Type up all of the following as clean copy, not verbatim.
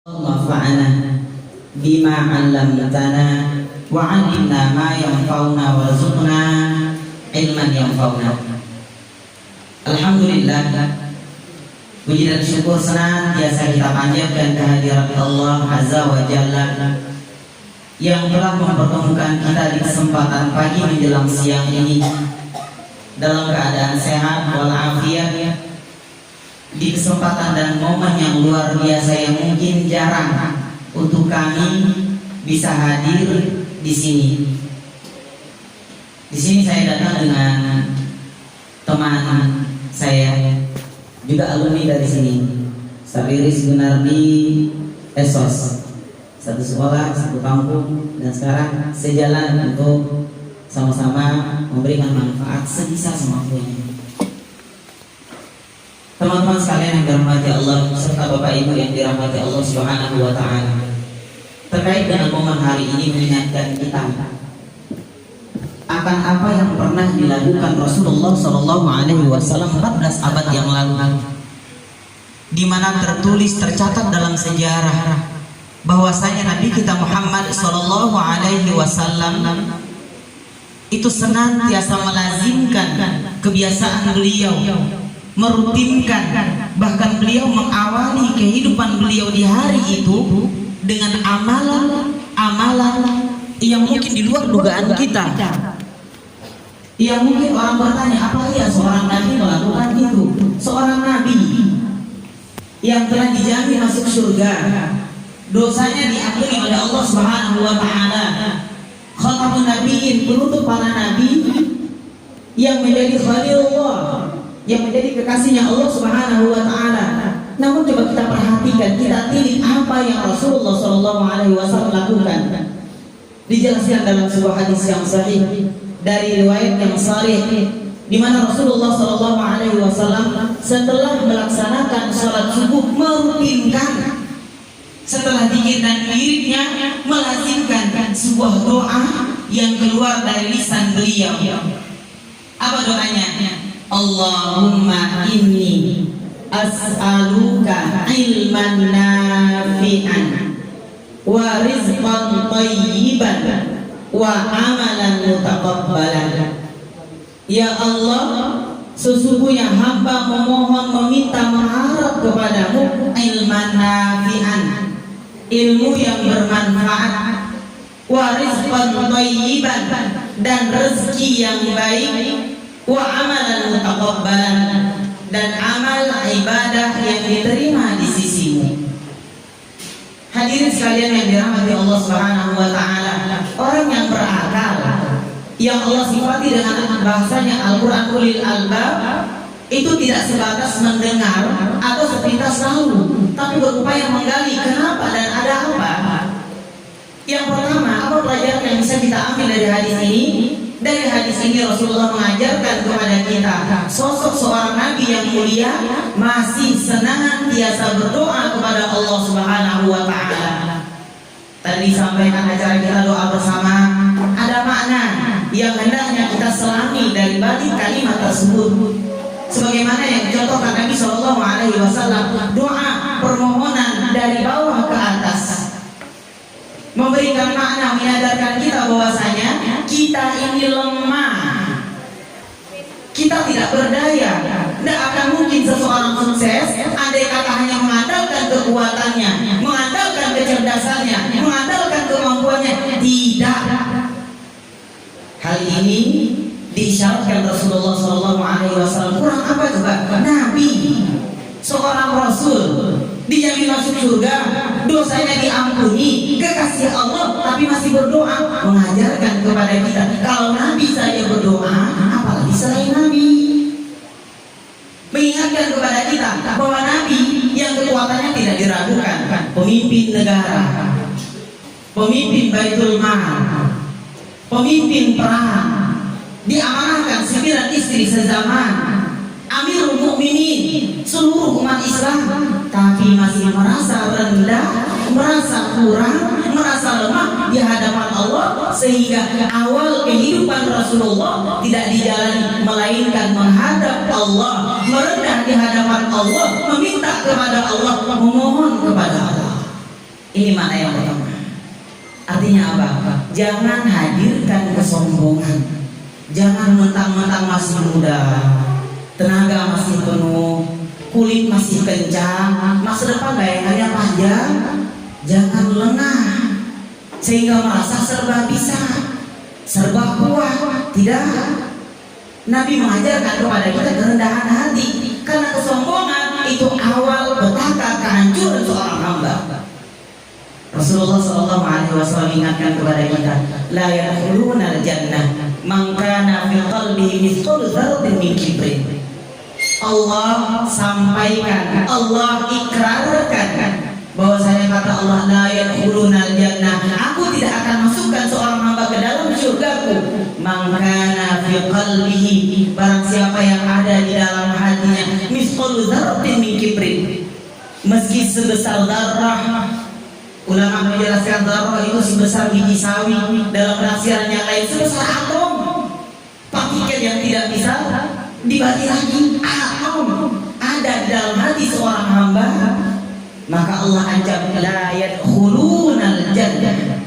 Wa'ana bima 'allamtana wa 'allimna ma yanfa'una warzuqna ilman yanfa'una. Alhamdulillah, puji dan syukur senantiasa kita panjatkan kehadirat Allah Azza wa Jalla yang telah mempertemukan kita di kesempatan pagi menjelang siang ini dalam keadaan sehat walafiat, di kesempatan dan momen yang luar biasa yang mungkin jarang untuk kami bisa hadir di sini. Di sini saya datang dengan teman saya, juga alumni dari sini, Sabiris Gunardi Esos, satu sekolah, satu kampung, dan sekarang sejalan untuk sama-sama memberikan manfaat sebisa semampunya. Teman-teman sekalian yang dirahmati Allah serta Bapak Ibu yang dirahmati Allah Subhanahu wa taala, terkait dengan momen hari ini mengingatkan kita akan apa yang pernah dilakukan Rasulullah Shallallahu Alaihi Wasallam 14 abad yang lalu, di mana tercatat dalam sejarah bahwasanya Nabi kita Muhammad Shallallahu Alaihi Wasallam itu senantiasa melazimkan kebiasaan beliau, merutinkan, bahkan beliau mengawali kehidupan beliau di hari itu dengan amalan-amalan yang mungkin di luar dugaan kita. Yang mungkin orang bertanya, apa ya seorang nabi melakukan itu? Seorang nabi yang telah dijamin masuk surga, dosanya diampuni oleh Allah Subhanahu wa taala, khatamun nabiyyin, penutup para nabi, yang menjadi khalilullah, yang menjadi kekasihnya Allah Subhanahu wa taala. Namun coba kita perhatikan, kita tilik apa yang Rasulullah Shallallahu Alaihi Wasallam lakukan. Dijelaskan dalam sebuah hadis yang sahih dari riwayat yang sahih, di mana Rasulullah Shallallahu Alaihi Wasallam setelah melaksanakan salat subuh merutinkan, setelah zikir dan wiridnya melazimkan sebuah doa yang keluar dari lisan beliau. Apa doanya? Allahumma inni as'aluka ilman nafi'an wa rizqan thayyiban wa amalan mutaqabbalan. Ya Allah, sesungguhnya hamba memohon, meminta, mengharap kepadamu ilman nafi'an, ilmu yang bermanfaat, wa rizqan thayyiban, dan rezeki yang baik, wa amalan mutaqabbalan, dan amal ibadah yang diterima di sisimu. Hadirin sekalian yang dirahmati Allah Subhanahu wa taala, orang yang berakal, yang Allah sifati dengan bahasanya Al-Qur'an ulil albab, itu tidak sebatas mendengar atau sepintas tahu, tapi berupaya menggali kenapa dan ada apa. Yang pertama, apa pelajaran yang bisa kita ambil dari hadis ini? Dari hadis ini Rasulullah mengajarkan kepada kita sosok seorang nabi yang mulia masih senantiasa berdoa kepada Allah Subhanahu wa taala. Tadi disampaikan acara kita doa bersama, ada makna yang hendaknya kita selami dari balik kalimat tersebut. Sebagaimana yang dicontohkan Nabi Shallallahu Alaihi Wasallam, doa permohonan dari bawah ke atas, memberikan makna, menyadarkan kita bahwasanya kita ini lemah, kita tidak berdaya. Tidak akan mungkin seseorang sukses andai kata hanya mengandalkan kekuatannya, mengandalkan kecerdasannya, mengandalkan kemampuannya. Tidak. Hal ini diisyaratkan Rasulullah Shallallahu Alaihi Wasallam. Kurang apa coba? Nabi, seorang Rasul, dijamin masuk surga, dosanya diampuni, kekasih Allah, tapi masih berdoa, mengajarkan kepada kita kalau Nabi saja berdoa, apalagi selain Nabi. Mengingatkan kepada kita bahwa Nabi yang kekuatannya tidak diragukan, pemimpin negara, pemimpin Baitul Mal, pemimpin perang, diamanahkan 9 istri sezaman, Amirul Mukminin, seluruh umat Islam, tapi masih merasa rendah, merasa kurang, merasa lemah di hadapan Allah, sehingga awal kehidupan Rasulullah tidak dijalani melainkan menghadap Allah, merendah di hadapan Allah, meminta kepada Allah, memohon kepada Allah. Ini makna yang pertama. Artinya apa? Jangan hadirkan kesombongan. Jangan mentang-mentang masih muda, tenaga masih penuh, kulit masih kencang, masa depan bayangannya panjang. Jangan lengah sehingga merasa serba bisa, serba kuat. Tidak. Nabi mengajarkan kepada kita kerendahan hati, karena kesombongan itu awal petaka kehancuran seorang hamba. Rasulullah SAW ingatkan kepada kita, la yadkhuluna al-jannah man kana fi qalbihi mithqalu dzarratin min kibrin. Allah sampaikan, Allah ikrarkan bahwasanya kata Allah, la yadkhuluna al-jannah, aku tidak akan masukkan seorang hamba ke dalam surgaku, man kana fi qalbihi, barang siapa yang ada di dalam hatinya mithqalu dzarratin min kibrin, meski sebesar darah. Ulama menjelaskan darah itu sebesar biji sawi, dalam penafsiran yang lain sebesar atom, partikel yang tidak bisa dibagi lagi. Atom ada di dalam hati seorang hamba, maka Allah ancam la yadkhulunal jannah.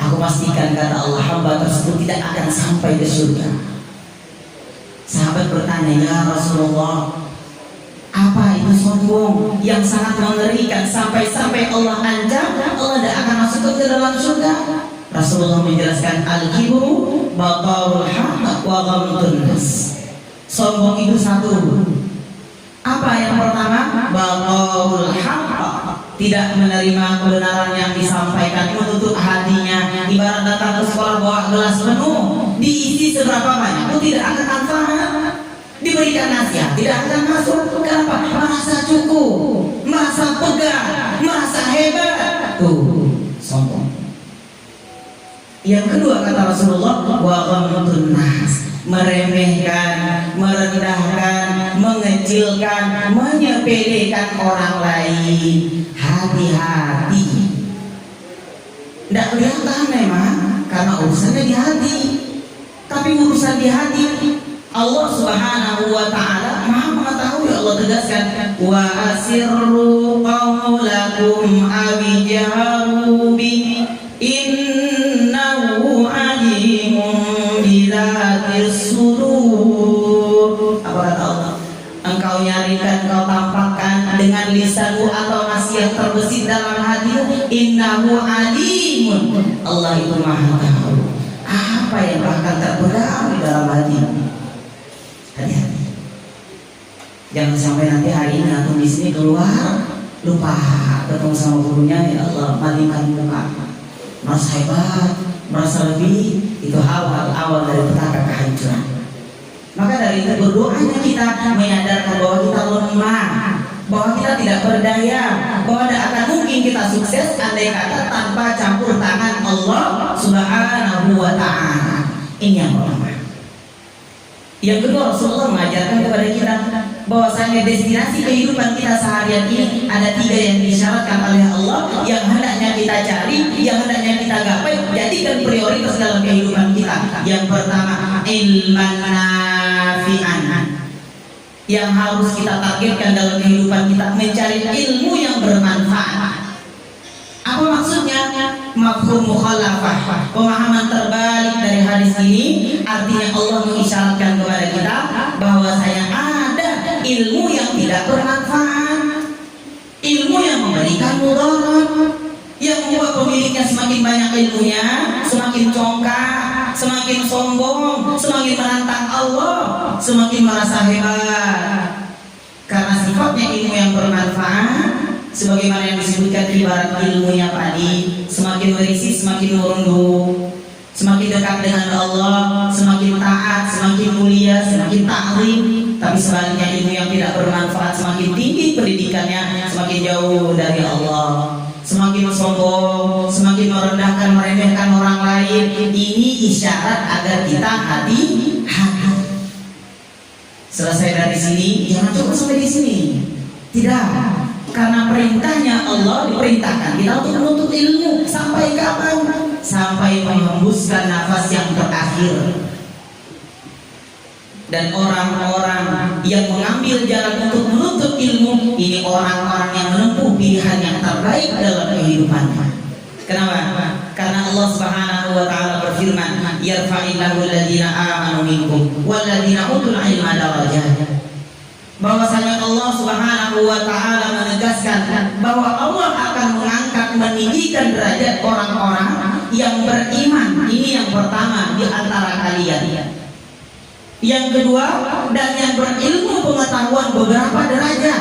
Aku pastikan kata Allah, hamba tersebut tidak akan sampai ke surga. Sahabat bertanya, ya Rasulullah, apa itu sombong yang sangat mengerikan sampai-sampai Allah ancam Allah tidak akan masuk ke dalam surga? Rasulullah menjelaskan, al-kibru batarul haqq wa ghamtun nas. Sombong itu satu. Apa yang pertama? Batarul haqq, tidak menerima kebenaran yang disampaikan, menutup hatinya. Ibarat datang ke sekolah bawa gelas penuh, diisi seberapa banyak pun tidak akan manfaat. Diberikan nasihat tidak akan masuk. Kenapa? Merasa cukup, merasa pegang, merasa hebat. Tuh, sombong. Yang kedua kata Rasulullah, wa ghamtun nas, meremehkan, merendahkan, mengecilkan, menyepelekan orang lain. Hati-hati. Tidak kelihatan memang karena urusannya di hati. Tapi urusan di hati Allah Subhanahu wa ta'ala Maha mengetahui. Allah tegaskan, wa asirru qawlakum awijharu bi innahu alimun bidzati's sudur. Apa kata Allah? Engkau nyarikan, engkau tampakkan dengan lisanmu atau nasihat terbesit dalam hatimu, innahu alimun. Allah itu Maha tahu apa yang akan terpendam di dalam hatimu. Hati-hati, jangan sampai nanti hari ini atau di sini keluar lupa ketemu sama gurunya, ya Allah, malingkan muka, merasa hebat, merasa lebih. Itu awal dari petaka kehancuran. Maka dari itu berdoanya kita menyadarkan bahwa kita lemah, bahwa kita tidak berdaya, bahwa tidak akan mungkin kita sukses andai kata tanpa campur tangan Allah Subhanahu wa ta'ala. Ini yang pertama. Yang kedua, Rasulullah mengajarkan kepada kita bahwasanya destinasi kehidupan kita seharian ini ada 3 yang disyaratkan oleh Allah, yang hendaknya kita cari, yang hendaknya kita gapai, jadikan prioritas dalam kehidupan kita. Yang pertama, ilman nafi'an, yang harus kita targetkan dalam kehidupan kita, mencari ilmu yang bermanfaat. Apa maksudnya? Mafhum mukhalafah, pemahaman terbalik dari hadis ini. Artinya Allah mengisyaratkan kepada kita bahwasanya ada ilmu yang tidak bermanfaat, ilmu yang memberikan mudarat, yang membuat pemiliknya semakin banyak ilmunya, semakin congkak, semakin sombong, semakin menantang Allah, semakin merasa hebat. Karena sifatnya ilmu yang bermanfaat, sebagaimana yang disebutkan ibarat ilmunya padi, semakin berisi semakin merunduk, semakin dekat dengan Allah, semakin taat, semakin mulia, semakin taklim. Tapi sebaliknya ilmu yang tidak bermanfaat, semakin tinggi pendidikannya, semakin jauh dari Allah, semakin sombong, semakin merendahkan, meremehkan orang lain. Ini isyarat agar kita hati-hati. Selesai dari sini, jangan cukup sampai di sini. Tidak. Karena perintahnya Allah diperintahkan kita untuk menuntut ilmu sampai kapan? Sampai menghembuskan nafas yang terakhir. Dan orang-orang yang mengambil jalan untuk menuntut ilmu, ini orang-orang yang menempuh menempuh pilihan yang terbaik dalam kehidupannya. Kenapa? Karena Allah Subhanahu wa taala berfirman, "Yarfa'illahu alladziina aamanu minkum walladziina utul 'ilma darajat." Bahwasanya Allah Subhanahu wa taala menegaskan bahwa Allah akan mengangkat, meninggikan derajat orang-orang yang beriman. Ini yang pertama di antara kalian. Yang kedua, dan yang berilmu pengetahuan beberapa derajat.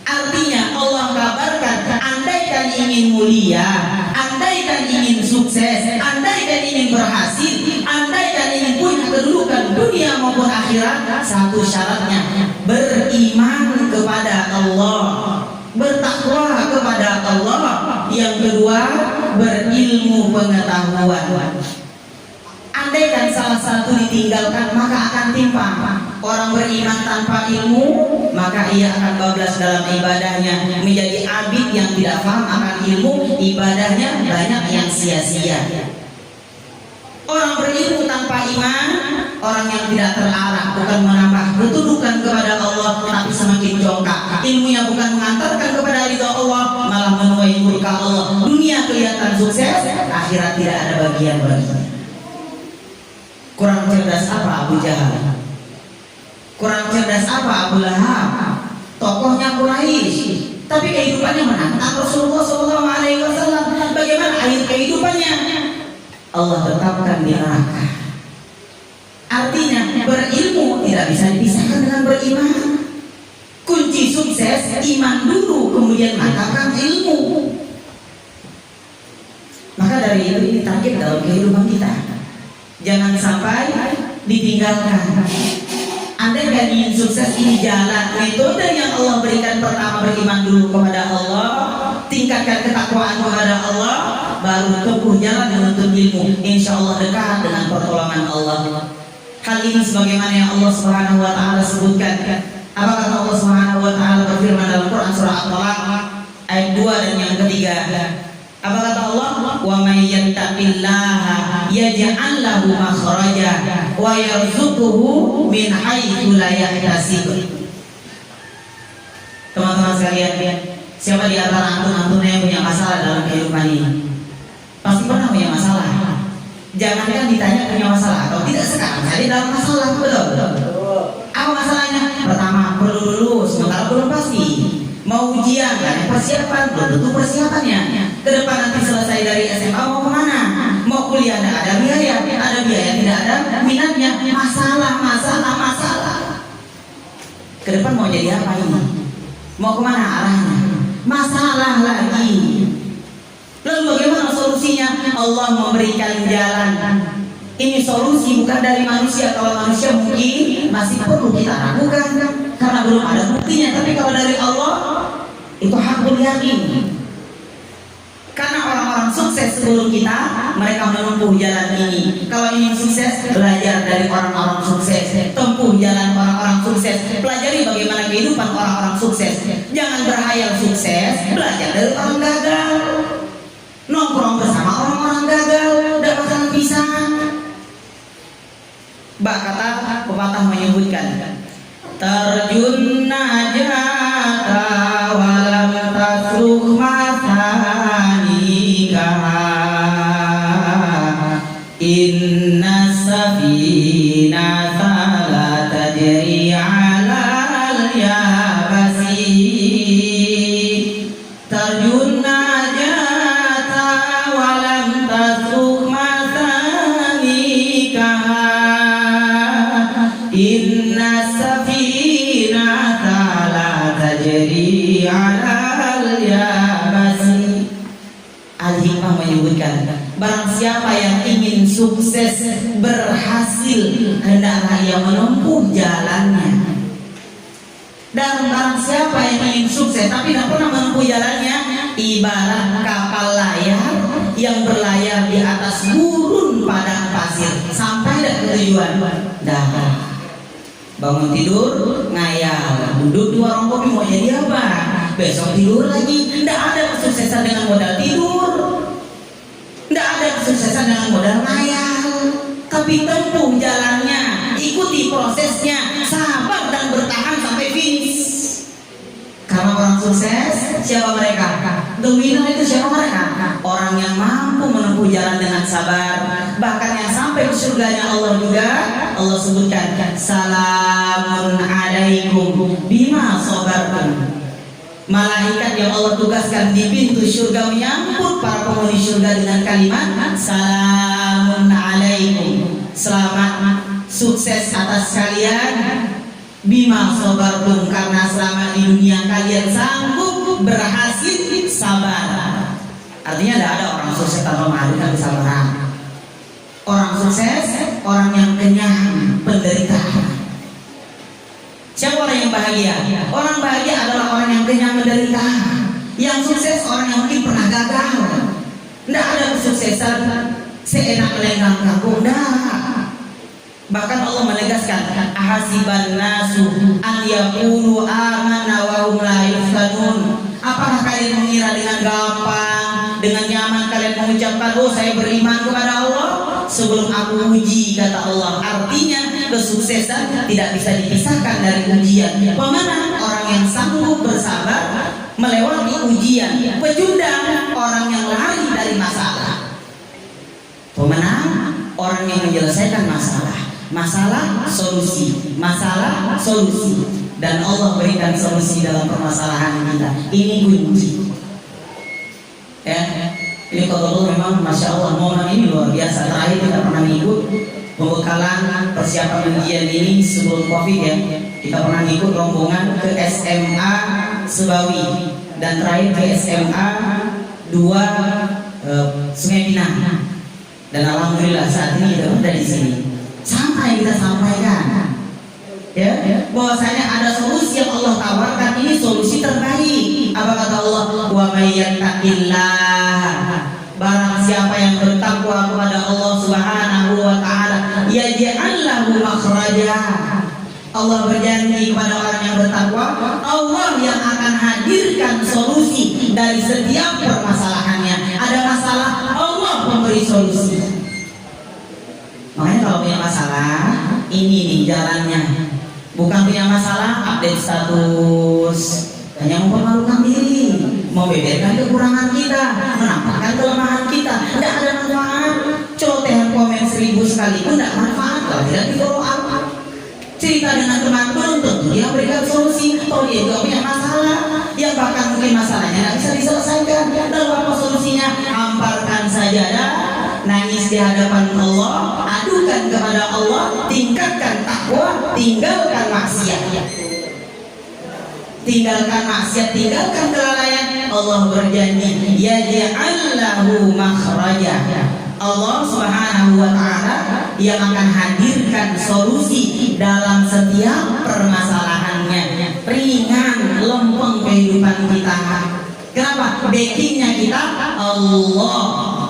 Artinya Allah kabarkan, andaikan ingin mulia, andaikan ingin sukses, andaikan ingin berhasil, andaikan ingin punya kedudukan dunia maupun akhirat, satu syaratnya beriman kepada Allah, bertakwa kepada Allah. Yang kedua, berilmu pengetahuan. Andaikan salah satu ditinggalkan, maka akan timpang. Orang beriman tanpa ilmu, maka ia akan bablas dalam ibadahnya, menjadi abid yang tidak paham akan ilmu, ibadahnya banyak yang sia-sia. Orang berilmu tanpa iman, orang yang tidak terarah, bukan menambah ketundukan kepada Allah, tapi semakin jongkak. Ilmunya bukan mengantarkan kepada ridha Allah, malah menuai murka Allah. Dunia kelihatan sukses, akhirat tidak ada bagian baginya. Kurang cerdas apa Abu Jahal? Kurang cerdas apa Abu Lahab? Tokohnya Quraisy, tapi kehidupannya menantang Rasulullah SAW. Bagaimana akhir kehidupannya? Allah tetapkan di neraka. Artinya berilmu tidak bisa dipisahkan dengan beriman. Kunci sukses iman dulu, kemudian mantapkan ilmu. Maka dari itu ini target dalam kehidupan kita. Jangan sampai ditinggalkan. Anda kan ingin sukses, ini jalan metode yang Allah berikan. Pertama, beriman dulu kepada Allah, tingkatkan ketakwaan kepada Allah, baru tempuh jalan menuntut ilmu. Insya Allah dekat dengan pertolongan Allah. Hal ini sebagaimana yang Allah Subhanahu wa taala sebutkan. Apa kata Allah Subhanahu wa taala berfirman dalam Quran surah At-Talaq ayat 2 dan yang ketiga? Apa kata Allah? Wa may yattaqillaha yaj'al lahu makhraja wa yarzuquhu min haitsu la yahtasib. Teman-teman sekalian, siapa di antara antum yang punya masalah dalam kehidupan ini? Pasti pernah punya masalah. Jangankan ditanya punya masalah atau tidak, sekarang jadi dalam masalah, betul? Apa masalahnya? Pertama, perlu lulus, sementara belum pasti. Mau ujian, kan? Persiapan, belum tentu persiapannya. Ke depan nanti selesai dari SMA mau kemana? Mau kuliah, ada biaya, tidak ada minatnya. Masalah. Ke depan mau jadi apa ini? Mau kemana arahnya? Masalah lagi. Lalu bagaimana solusinya? Allah memberikan jalan. Ini solusi bukan dari manusia. Kalau manusia mungkin masih perlu kita ragukan karena belum ada buktinya. Tapi kalau dari Allah itu hakul yakin. Karena orang-orang sukses sebelum kita, mereka menempuh jalan ini. Kalau ingin sukses, belajar dari orang-orang sukses, tempuh jalan orang-orang sukses, pelajari bagaimana kehidupan orang-orang sukses. Jangan berhayal sukses, belajar dari orang gagal. Nongkrong bersama orang-orang gagal, tidak bakalan bisa. Bak kata pepatah menyebutkan, terjun najata walam tasruk masanika, inna safinata la tajri ala al-yabasi. Terjun najata walam tasruk masanika, inna safinata la tajri ala al-yabasi. Al-Hikmah menyebutkan, barang siapa yang ingin sukses, berhasil, hendaklah ia menempuh jalannya. Dan barang siapa yang ingin sukses tapi tidak pernah menempuh jalannya, ibarat kapal layar yang berlayar di atas gurun padang pasir sampai ke tujuan. Bangun tidur ngayal, duduk di warung kopi mau jadi apa? Besok tidur lagi. Tidak ada kesuksesan dengan modal tidur, tidak ada kesuksesan dengan modal ngayal. Tapi tempuh jalannya, ikuti prosesnya, sabar dan bertahan sampai finish. Karena orang sukses Siapa mereka? The winner itu siapa mereka? Orang yang mampu menempuh jalan dengan sabar, bahkan yang sampai ke surganya Allah juga. Allah sebutkan, salamun alaikum bima sabartum. Malaikat yang Allah tugaskan di pintu surga menyambut para penghuni surga dengan kalimat salamun alaikum, selamat, sukses atas kalian, bima sabartum, karena selama di dunia kalian sanggup berhasil sabar. Artinya tidak ada orang sukses tanpa menghadirkan kesabaran. Orang sukses, orang yang kenyang penderitaan. Siapa orang yang bahagia? Orang bahagia adalah orang yang kenyang menderita. Yang sukses orang yang mungkin pernah gagal. Tidak ada kesuksesan seenak lenggang kaku. Bahkan Allah menegaskan, ahasiban nasu an yaqulu amanna wa hum la yuftanun. Apakah kalian mengira dengan gampang, dengan nyaman kalian mengucapkan, oh saya beriman kepada Allah sebelum aku uji, kata Allah. Artinya kesuksesan tidak bisa dipisahkan dari ujian. Pemenang orang yang sanggup bersabar melewati ujian. Pecundang orang yang lari dari masalah. Pemenang orang yang menyelesaikan masalah. Masalah solusi, masalah solusi, dan Allah berikan solusi dalam permasalahan kita. Ini kunci. Ya, ini kalau memang masya Allah momen ini luar biasa. Terakhir kita pernah ikut pembekalan persiapan ujian ini sebelum COVID ya. Kita pernah ikut rombongan ke SMA Sebawi dan terakhir ke SMA 2 Sungai Pinang. Dan alhamdulillah saat ini kita berada di sini. Sampai kita sampaikan ya, bahwasanya ada solusi yang Allah tawarkan, ini solusi terbaik. Apa kata Allah? Wa may yattaqillah, barang siapa yang bertakwa kepada Allah Subhanahu wa taala, yaj'al lahu makhraja. Allah berjanji kepada orang yang bertakwa, Allah yang akan hadirkan solusi dari setiap permasalahannya. Ada masalah, Allah memberi solusi. Makanya kalau punya masalah, ini nih jalannya. Bukan punya masalah, update status, hanya mempermalukan diri, membeberkan kekurangan kita, menampakkan kelemahan kita. Tidak ada manfaat. Celotehan komen 1000 sekali pun tidak manfaat kalau tidak di follow up. Cerita dengan teman belum tentu dia berikan solusi. Kalau dia juga punya masalah, yang bahkan mungkin masalahnya tidak bisa diselesaikan. Lalu apa solusinya? Hamparkan saja dah. Nangis di hadapan Allah, adukan kepada Allah, tingkatkan takwa, tinggalkan maksiat. Tinggalkan maksiat, tinggalkan kelalaian. Allah berjanji, yaj'al lahu makhraja. Allah Subhanahu wa taala yang akan hadirkan solusi dalam setiap permasalahannya. Ringan, lempeng kehidupan kita. Kenapa? Backingnya kita Allah.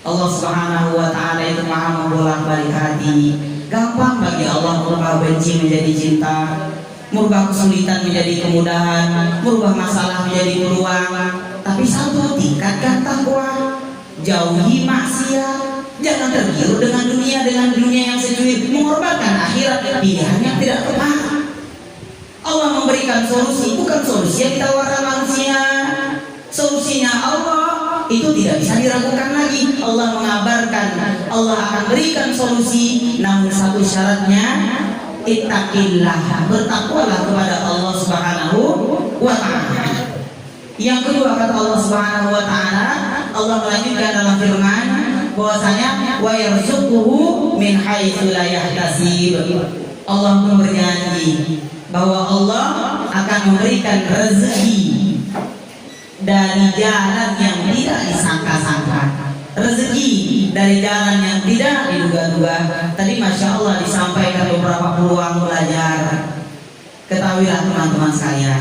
Allah Subhanahu wa taala itu Maha membolak-balik hati. Gampang bagi Allah merubah benci menjadi cinta, merubah kesulitan menjadi kemudahan, merubah masalah menjadi peluang. Tapi satu, tingkatkan takwa, jauhi maksiat, jangan tergiur dengan dunia yang secuil, mengorbankan akhirat, pilihan yang tidak tepat. Allah memberikan solusi, bukan solusi yang ditawarkan manusia. Solusinya Allah, itu tidak bisa diragukan lagi. Allah mengabarkan, Allah akan berikan solusi, namun satu syaratnya, ittaqillah, bertakwalah kepada Allah Subhanahu wa taala. Yang kedua kata Allah Subhanahu wa taala, Allah melanjutkan dalam firman bahwasanya wa yarzuquhu min haitsu la yahtasib. Allah pun berjanji bahwa Allah akan memberikan rezeki dari jalan yang tidak disangka-sangka, rezeki dari jalan yang tidak diduga-duga. Tadi masya Allah disampaikan beberapa peluang belajar. Ketahuilah teman-teman sekalian,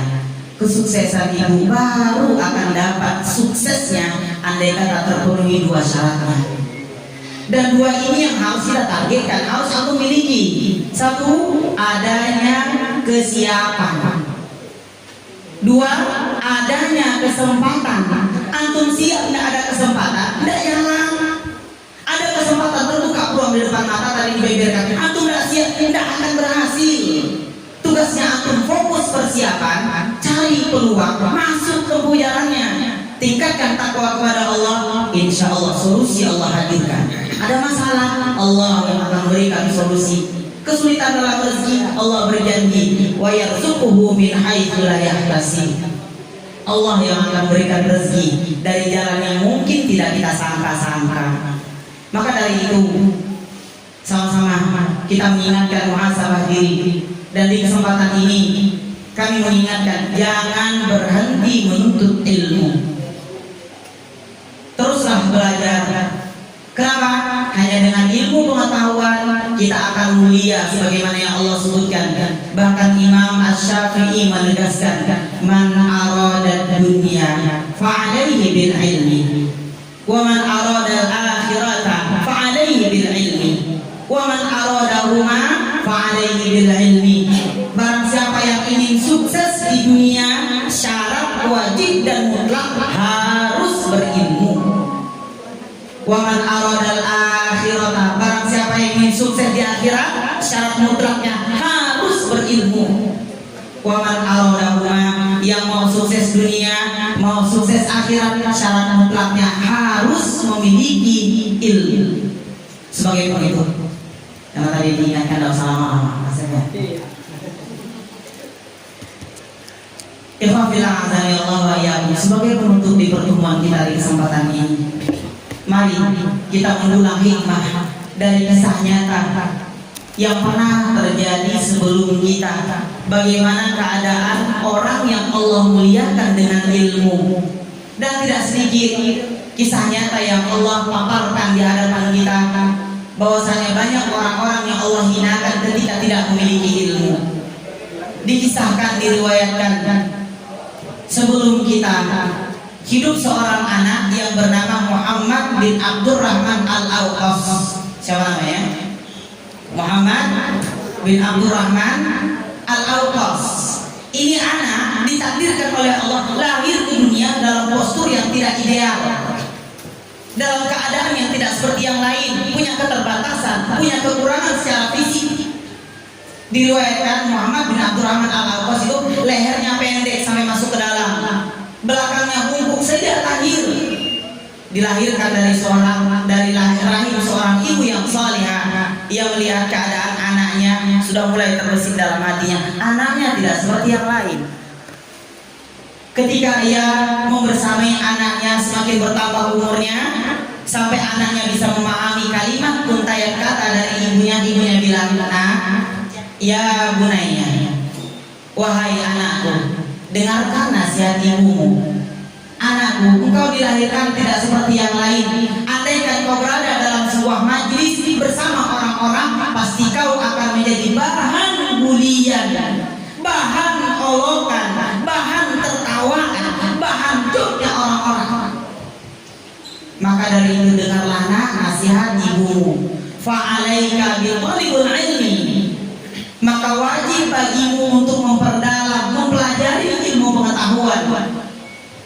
kesuksesan itu baru akan dapat suksesnya andai kata terpenuhi dua syaratnya. Dan dua ini yang harus kita targetkan, harus aku miliki. Satu, adanya kesiapan. Dua, adanya kesempatan. Antum siap tidak ada kesempatan, tidak jalan. Ada kesempatan terbuka peluang di depan mata tadi dibeberkan. Antum tidak siap, tidak akan berhasil. Tugasnya antum fokus persiapan, cari peluang, masuk ke jalannya, tingkatkan takwa kepada Allah, insya Allah solusi Allah hadirkan. Ada masalah, Allah yang akan memberikan solusi. Kesulitan dalam rezeki, Allah berjanji, wa yarzuquhu min haitsu la yahtasib. Allah yang akan berikan rezeki dari jalan yang mungkin tidak kita sangka-sangka. Maka dari itu, sama-sama kita mengingatkan muhasabah diri. Dan di kesempatan ini kami mengingatkan, jangan berhenti menuntut ilmu. Teruslah belajar. Kenapa? Hanya dengan ilmu pengetahuan kita akan mulia sebagaimana yang Allah sebutkan. Bahkan Imam Asy-Syafi'i menegaskan, man arada dunya fa'alaihi bil ilmi wa man arada al-akhirata fa'alaihi bil ilmi wa man aradahuma fa'alaihi bil ilmi. Barang siapa yang ingin sukses di dunia, syarat wajib dan mutlak harus berilmu. Wa man aradal akhirata, barang siapa yang ingin sukses di akhirat, syarat mutlaknya harus berilmu. Wa man aradahuma, yang mau sukses dunia, mau sukses akhirat, syarat mutlaknya harus memiliki ilmu. Sebagai penutup, yang tadi diingatkan dalam lama-lama rasanya. Sebagai penutup di pertemuan kita di kesempatan ini, mari kita mengulang hikmah dari kisah nyata yang pernah terjadi sebelum kita. Bagaimana keadaan orang yang Allah muliakan dengan ilmu. Dan tidak sedikit kisah nyata yang Allah paparkan di hadapan kita, bahwasanya banyak orang-orang yang Allah hinakan ketika tidak memiliki ilmu. Dikisahkan, diriwayatkan, sebelum kita hidup seorang anak yang bernama Muhammad bin Abdurrahman Al-Awqas. Siapa namanya? Muhammad bin Abdurrahman Al-Awqas. Ini anak ditakdirkan oleh Allah lahir ke dunia dalam postur yang tidak ideal, dalam keadaan yang tidak seperti yang lain, punya keterbatasan, punya kekurangan secara fisik. Diriwayatkan Muhammad bin Abdurrahman Al-Awqas itu lehernya pendek sampai masuk ke dalam, belakangnya bungkuk saja lahir. Dilahirkan dari rahim seorang ibu yang salihah. Ia melihat keadaan anaknya sudah mulai terbesit dalam hatinya, anaknya tidak seperti yang lain. Ketika ia membersamai anaknya, semakin bertambah umurnya sampai anaknya bisa memahami kalimat kuntayat kata dari ibunya. Ibunya bilang, ya bunayya, wahai anakku, dengarkan nasihat ibumu. Anakku, engkau dilahirkan tidak seperti yang lain. Andaikan kau berada dalam sebuah majlis bersama orang-orang, pasti kau akan menjadi bahan bulian, bahan olokan, bahan tertawaan, bahan joknya orang-orang. Maka dari itu dengarlah nasihat ibumu. Fa'alaika bitalibul ilmi, maka wajib bagimu untuk memperdalam, mempelajari ilmu pengetahuan.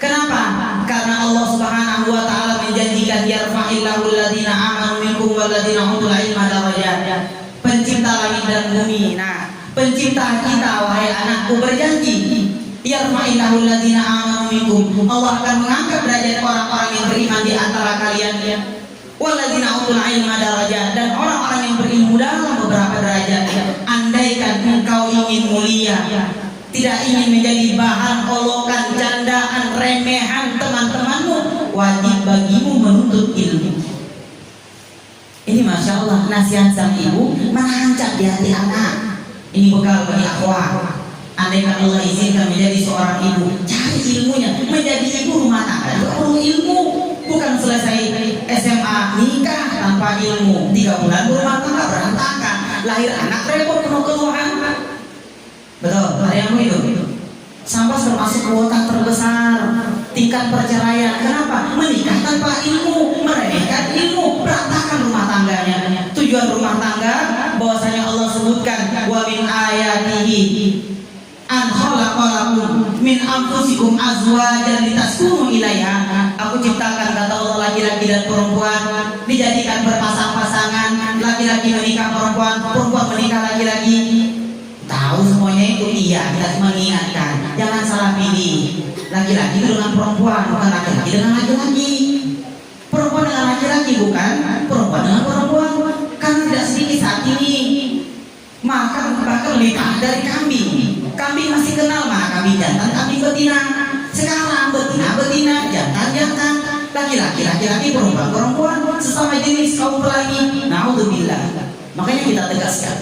Kenapa? Karena Allah Subhanahu wa taala menjanjikan, yarfa'illahu alladziina aamanu minkum walladziina utul ilma darajat. Pencipta langit dan bumi, pencipta kita wahai anakku berjanji, yarfa'illahu alladziina aamanu minkum, Allah akan mengangkat derajat orang-orang yang beriman di antara kalian, walladziina utul ilma darajat, dan orang-orang yang berilmu dalam beberapa derajat. Andaikan engkau ingin mulia, tidak ingin menjadi bahan olokan, candaan, remehan teman-temanmu, wajib bagimu menuntut ilmu. Ini Masya Allah, nasihat sang ibu menancap di hati anak. Ini bekal bagi akhwat. Andaikan Allah izinkan menjadi seorang ibu, cari ilmunya, menjadi ibu rumah tangga perlu ilmu. Bukan selesai SMA nikah tanpa ilmu, 3 bulan rumah tangga berantakan, lahir anak repot penuh keluhan. Betul, ada yang begitu. Sampai termasuk kuota terbesar tingkat perceraian. Kenapa? Menikah tanpa ilmu, meremehkan ilmu, berantakan rumah tangganya. Tujuan rumah tangga bahwasanya Allah sebutkan, wa min ayatihi an khalaqalakum min anfusikum azwajan litaskunu ilaiha. Aku ciptakan, kata Allah, laki-laki dan perempuan dijadikan berpasang-pasangan, laki-laki menikah perempuan, perempuan menikah laki-laki. tahu semuanya itu, iya, kita cuma mengingatkan jangan salah pilih laki-laki dengan perempuan, bukan laki-laki dengan laki-laki, perempuan dengan laki-laki, bukan perempuan dengan perempuan. Karena tidak sedikit saat ini maka bahkan lebih parah dari kambing. Kambing masih kenal mana kambing jantan, kambing betina. Sekarang betina, jantan, laki-laki, perempuan, sesama jenis kaum pelangi. Naudzubillah. Makanya kita tegaskan,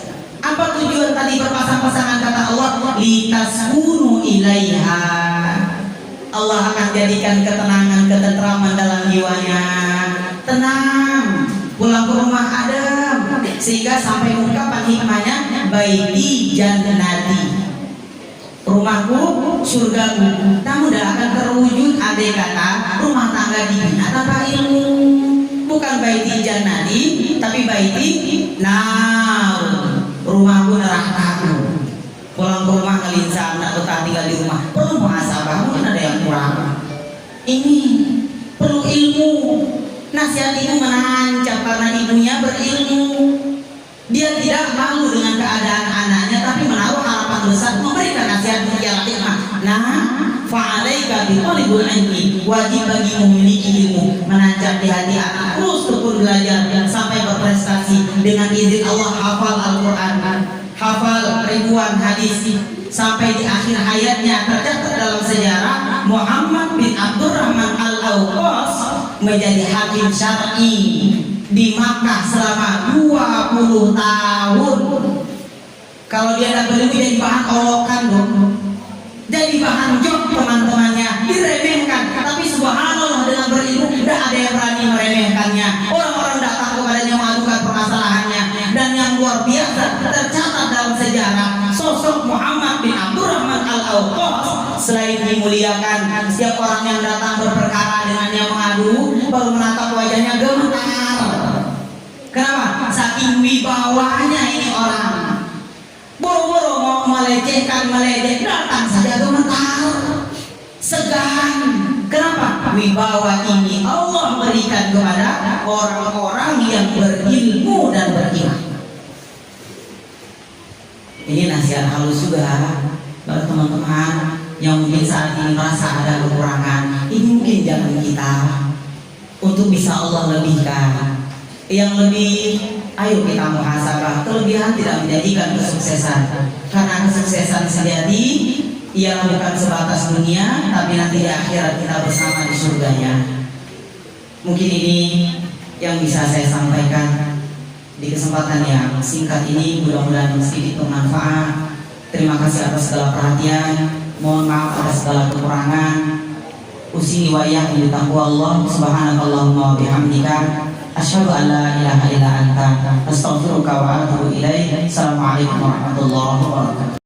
apa tujuan tadi berpasang-pasangan kata Allah? Litaskunu ilaiha. Allah akan jadikan ketenangan, ketentraman dalam jiwanya. Tenang, pulang ke rumah Adam, sehingga sampai ungkapan hikmahnya, baiti jannati, rumahku surgaku. Namun tidak akan terwujud andai kata rumah tangga dibina tanpa ilmu. Bukan baiti jannati, tapi baiti nar, rumahku nerakaku. Pulang ke rumah gelisah, tidak betah tinggal di rumah, perlu muhasabah, mungkin ada yang kurang. Ini perlu ilmu. Nasihat ibu menancap karena ibunya berilmu. Dia tidak malu dengan keadaan anaknya, tapi menaruh harapan besar, memberikan nasihat yang hikmah. Nah, fa'alaika bitalibul ilmi, wajib bagi memiliki ilmu, menancap di hati anak, terus tekun belajar sampai berprestasi dengan izin Allah, hafal Al-Quran, hafal ribuan hadis, sampai di akhir hayatnya tercatat dalam sejarah Muhammad bin Abdurrahman Al-Awqas menjadi hakim syar'i di Makkah selama 20 tahun. Kalau dia tidak berilmu jadi bahan olokan dong, jadi bahan jok teman-temannya, diremehkan. Tapi subhanallah, dengan berilmu tidak ada yang berani meremehkannya. Orang-orang datang kepadanya mengadukan permasalahannya. Dan yang luar biasa, tercatat dalam sejarah sosok Muhammad bin Abdurrahman Al-Awqas selain dimuliakan, setiap orang yang datang berperkara dengan yang mengadu baru menatap wajahnya gemetar. Kenapa? Saking wibawanya ini orang. Boro-boro mau melecehkan, meledek, datang saja gemetar, segan. Kenapa? Wibawa ini Allah berikan kepada orang-orang yang berilmu dan beriman. Ini nasihat halus juga bagi teman-teman yang mungkin saat ini merasa ada kekurangan. Ini mungkin jalan kita untuk bisa Allah lebihkan. Yang lebih, ayo kita muhasabah. Kelebihan tidak menjadikan kesuksesan, karena kesuksesan sejati ialah bukan sebatas dunia, tapi nanti di akhirat kita bersama di surganya. Mungkin ini yang bisa saya sampaikan di kesempatan yang singkat ini. Mudah-mudahan sedikit bermanfaat. Terima kasih atas segala perhatian. Mohon maaf atas segala kekurangan. Usini wa iyyakum bi taqwallah. Subhanakallahumma wa bihamdika, asyhadu an la ilaha illa anta, astaghfiruka wa atubu ilaik. Assalamualaikum warahmatullahi wabarakatuh.